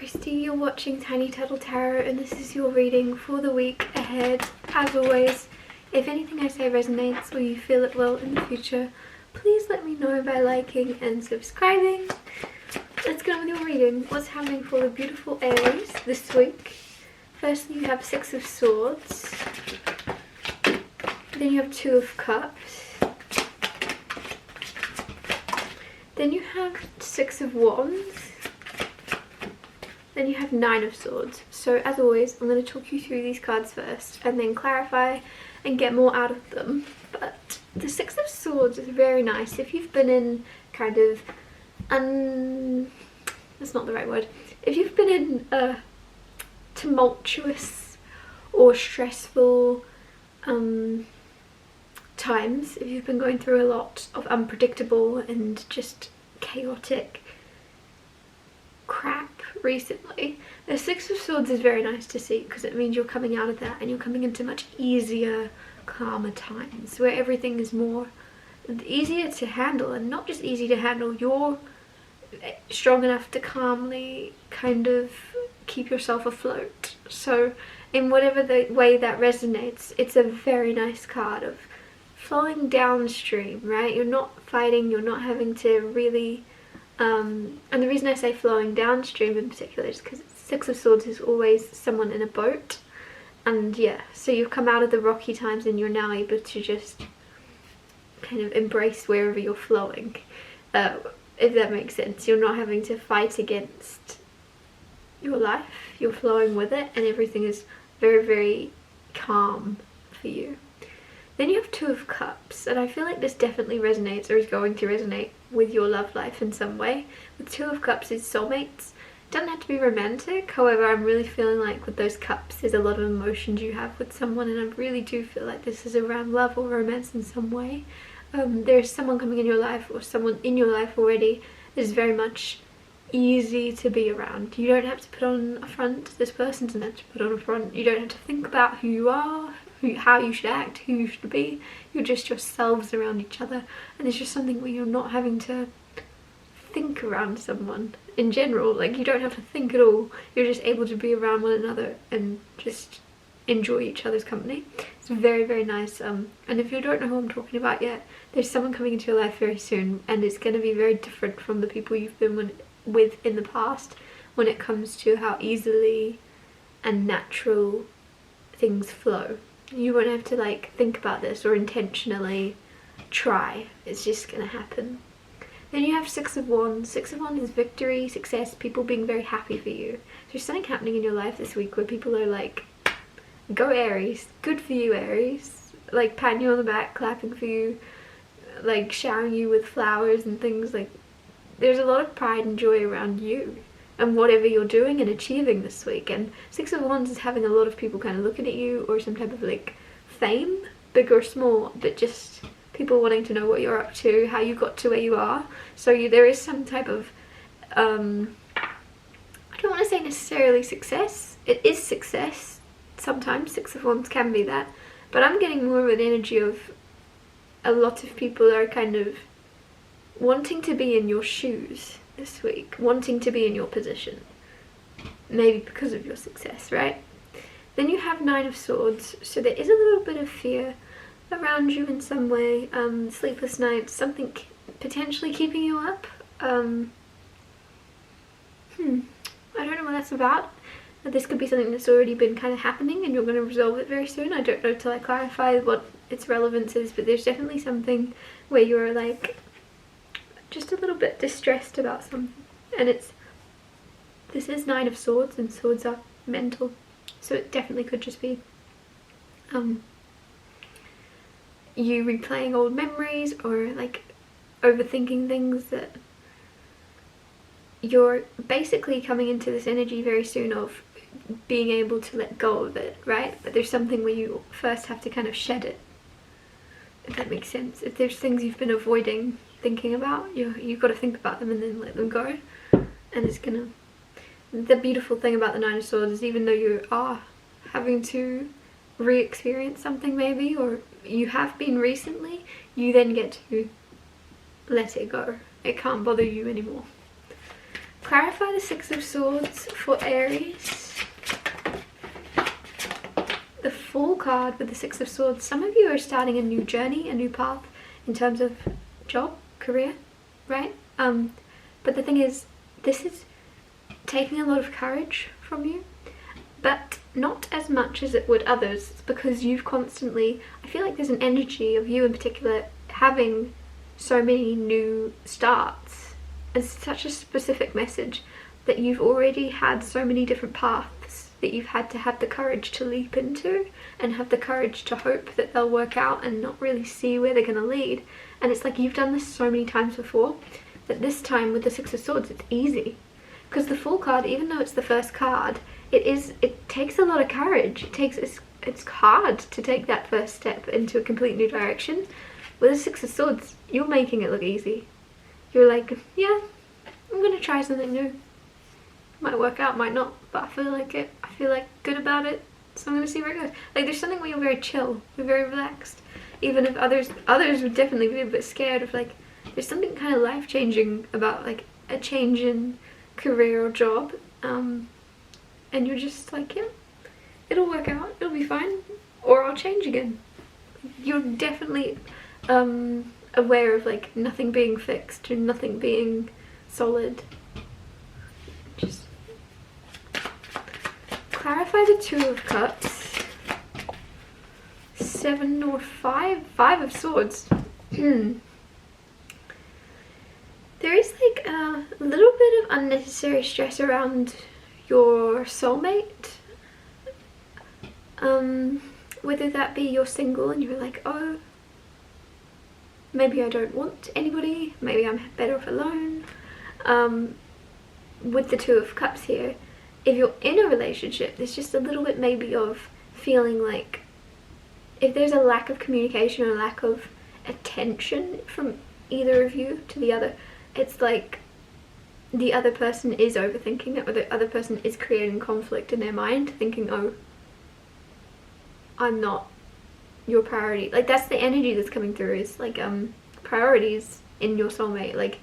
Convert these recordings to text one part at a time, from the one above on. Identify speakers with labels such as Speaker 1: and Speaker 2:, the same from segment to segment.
Speaker 1: Christy, you're watching Tiny Turtle Tarot and this is your reading for the week ahead. As always, if anything I say resonates or you feel it will in the future, please let me know by liking and subscribing. Let's get on with your reading. What's happening for the beautiful Aries this week? Firstly, you have Six of Swords. Then you have Two of Cups. Then you have Six of Wands. Then you have Nine of Swords. So as always, I'm going to talk you through these cards first and then clarify and get more out of them. But the Six of Swords is very nice if you've been in kind of that's not the right word. If you've been in a tumultuous or stressful times, if you've been going through a lot of unpredictable and just chaotic crap recently, the Six of Swords is very nice to see because it means you're coming out of that and you're coming into much easier, calmer times where everything is more easier to handle. And not just easy to handle, you're strong enough to calmly kind of keep yourself afloat. So in whatever the way that resonates, it's a very nice card of flowing downstream, right? You're not fighting, you're not having to really and the reason I say flowing downstream in particular is because Six of Swords is always someone in a boat, and yeah, so you've come out of the rocky times and you're now able to just kind of embrace wherever you're flowing, if that makes sense. You're not having to fight against your life, you're flowing with it and everything is very, very calm for you. Then you have Two of Cups, and I feel like this definitely resonates or is going to resonate with your love life in some way. With Two of Cups is soulmates. It doesn't have to be romantic, however I'm really feeling like with those cups there's a lot of emotions you have with someone, and I really do feel like this is around love or romance in some way. There's someone coming in your life or someone in your life already that is very much easy to be around. You don't have to put on a front, this person doesn't have to put on a front, you don't have to think about who you are, how you should act, who you should be. You're just yourselves around each other, and it's just something where you're not having to think around someone in general. Like, you don't have to think at all, you're just able to be around one another and just enjoy each other's company. It's very, very nice. And if you don't know who I'm talking about yet, there's someone coming into your life very soon, and it's going to be very different from the people you've been with in the past when it comes to how easily and natural things flow. You won't have to like think about this or intentionally try, it's just gonna happen. Then you have Six of Wands. Six of Wands is victory, success, people being very happy for you. There's something happening in your life this week where people are like, go Aries, good for you Aries, like patting you on the back, clapping for you, like showering you with flowers and things. Like, there's a lot of pride and joy around you and whatever you're doing and achieving this week. And Six of Wands is having a lot of people kind of looking at you, or some type of like fame, big or small, but just people wanting to know what you're up to, how you got to where you are. So there is some type of I don't want to say necessarily success, it is success sometimes, Six of Wands can be that, but I'm getting more of an energy of a lot of people are kind of wanting to be in your shoes this week, wanting to be in your position, maybe because of your success, right? Then you have Nine of Swords, so there is a little bit of fear around you in some way, sleepless nights, something potentially keeping you up. I don't know what that's about. This could be something that's already been kind of happening and you're going to resolve it very soon. I don't know till I clarify what its relevance is, but there's definitely something where you're like just a little bit distressed about something, and this is Nine of Swords and swords are mental, so it definitely could just be you replaying old memories or like overthinking things, that you're basically coming into this energy very soon of being able to let go of it, right? But there's something where you first have to kind of shed it, if that makes sense. If there's things you've been avoiding thinking about, you've got to think about them and then let them go. And it's gonna, the beautiful thing about the Nine of Swords is even though you are having to re-experience something maybe, or you have been recently, you then get to let it go. It can't bother you anymore. Clarify the Six of Swords for Aries. The Fool card with the Six of Swords. Some of you are starting a new journey, a new path in terms of job, career, right? But the thing is, this is taking a lot of courage from you, but not as much as it would others. It's because you've constantly, I feel like there's an energy of you in particular having so many new starts. It's such a specific message that you've already had so many different paths that you've had to have the courage to leap into and have the courage to hope that they'll work out and not really see where they're going to lead. And it's like you've done this so many times before that this time with the Six of Swords it's easy. Because the Fool card, even though it's the first card, it takes a lot of courage. It's hard to take that first step into a complete new direction. With the Six of Swords, you're making it look easy. You're like, yeah, I'm gonna try something new. Might work out, might not, but I feel like it. I feel like good about it, so I'm gonna see where it goes. Like there's something where you're very chill, you're very relaxed. Even if others would definitely be a bit scared of like, there's something kind of life-changing about like a change in career or job, and you're just like, yeah, it'll work out, it'll be fine, or I'll change again. You're definitely aware of like nothing being fixed and nothing being solid. Just clarify the Two of Cups, 7 or 5, 5 of Swords. There is like a little bit of unnecessary stress around your soulmate. Whether that be you're single and you're like, oh, maybe I don't want anybody, maybe I'm better off alone. With the Two of Cups here, if you're in a relationship, there's just a little bit maybe of feeling like if there's a lack of communication or a lack of attention from either of you to the other, it's like the other person is overthinking it, or the other person is creating conflict in their mind, thinking, oh, I'm not your priority. Like that's the energy that's coming through, is like priorities in your soulmate. Like,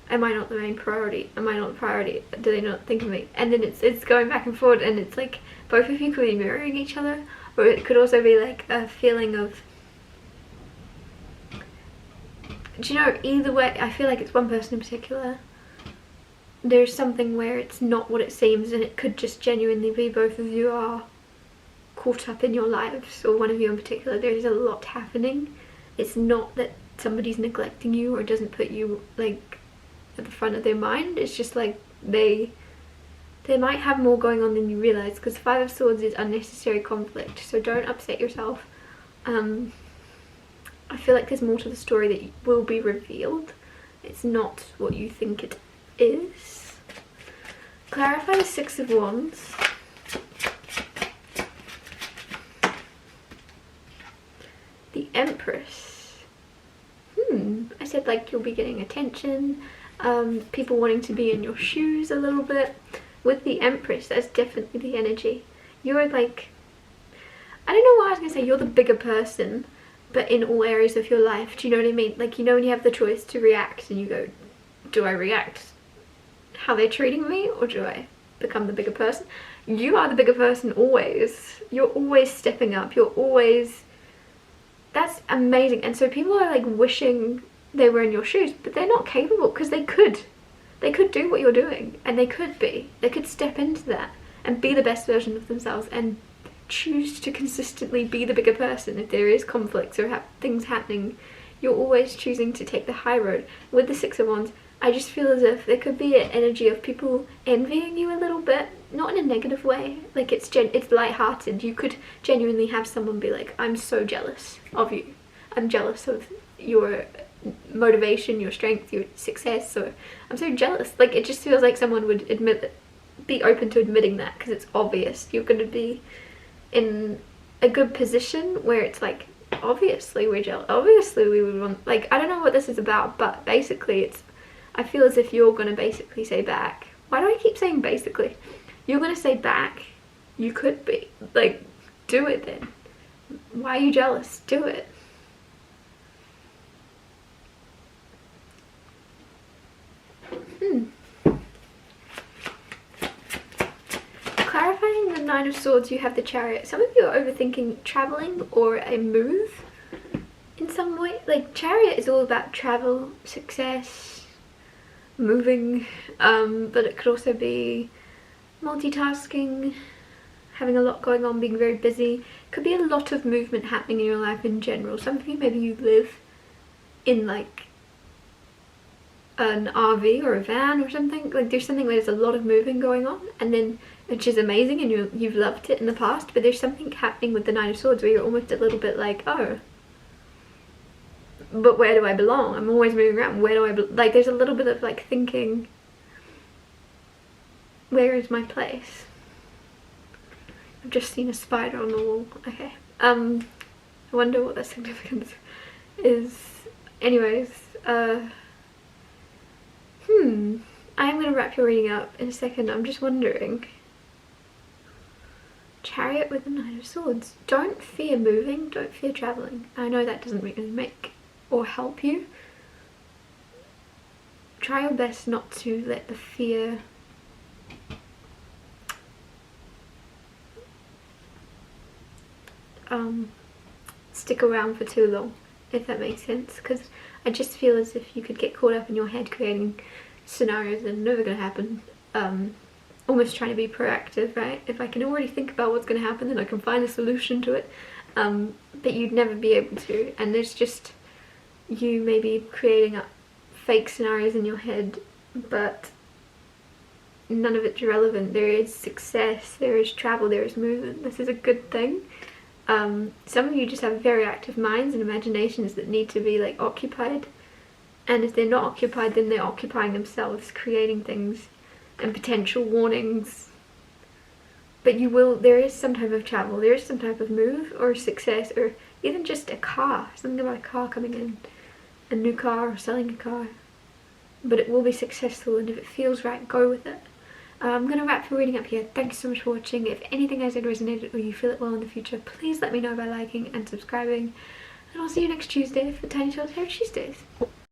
Speaker 1: am I not the main priority? Am I not the priority? Do they not think of me? And then it's going back and forth, and it's like both of you could be mirroring each other, or it could also be like a feeling of, do you know, either way, I feel like it's one person in particular. There's something where it's not what it seems, and it could just genuinely be both of you are caught up in your lives, or one of you in particular. There's a lot happening. It's not that somebody's neglecting you or doesn't put you like at the front of their mind. It's just like they might have more going on than you realize, because 5 of Swords is unnecessary conflict, so don't upset yourself. I feel like there's more to the story that will be revealed. It's not what you think it is. Clarify the Six of Wands. The Empress. I said like you'll be getting attention, people wanting to be in your shoes a little bit. With the Empress, that's definitely the energy. You're like, I don't know why I was going to say you're the bigger person, but in all areas of your life, do you know what I mean? Like, you know when you have the choice to react and you go, do I react how they're treating me, or do I become the bigger person? You are the bigger person always. You're always stepping up. You're always, that's amazing. And so people are like wishing they were in your shoes, but they're not capable, because they could do what you're doing, and they could step into that and be the best version of themselves and choose to consistently be the bigger person. If there is conflicts or things happening, you're always choosing to take the high road. With the Six of Wands, I just feel as if there could be an energy of people envying you a little bit, not in a negative way, like it's lighthearted. You could genuinely have someone be like, I'm so jealous of you, I'm jealous of your motivation, your strength, your success, or I'm so jealous. Like, it just feels like someone would be open to admitting that, because it's obvious you're going to be in a good position where it's like, obviously we're jealous, obviously we would want, like, I don't know what this is about, but basically it's, I feel as if you're going to basically say back, why do I keep saying basically? You're going to say back, you could be, like, do it then. Why are you jealous? Do it. Nine of Swords, you have the Chariot. Some of you are overthinking traveling or a move in some way. Like, Chariot is all about travel, success, moving, but it could also be multitasking, having a lot going on, being very busy. Could be a lot of movement happening in your life in general. Some of you, maybe you live in like an RV or a van or something. Like, there's something where there's a lot of moving going on, and then, which is amazing, and you've loved it in the past, but there's something happening with the Nine of Swords where you're almost a little bit like, oh, but where do I belong? I'm always moving around. Where do I like, there's a little bit of like thinking, where is my place? I've just seen a spider on the wall. Okay. I wonder what the significance is. Anyways, I'm gonna wrap your reading up in a second. I'm just wondering. Chariot with the Nine of Swords. Don't fear moving, don't fear travelling. I know that doesn't really make or help you. Try your best not to let the fear stick around for too long, if that makes sense, because I just feel as if you could get caught up in your head creating scenarios that are never going to happen, almost trying to be proactive, right? If I can already think about what's going to happen, then I can find a solution to it, but you'd never be able to, and there's just you maybe creating up fake scenarios in your head, but none of it's relevant. There is success, there is travel, there is movement. This is a good thing. Some of you just have very active minds and imaginations that need to be like occupied, and if they're not occupied, then they're occupying themselves, creating things and potential warnings. But you will, there is some type of travel, there is some type of move or success, or even just a car, something about a car coming in, a new car or selling a car. But it will be successful, and if it feels right, go with it. I'm going to wrap your reading up here. Thank you so much for watching. If anything I said resonated or you feel it well in the future, please let me know by liking and subscribing. And I'll see you next Tuesday for Tiny Soul Tarot Tuesdays.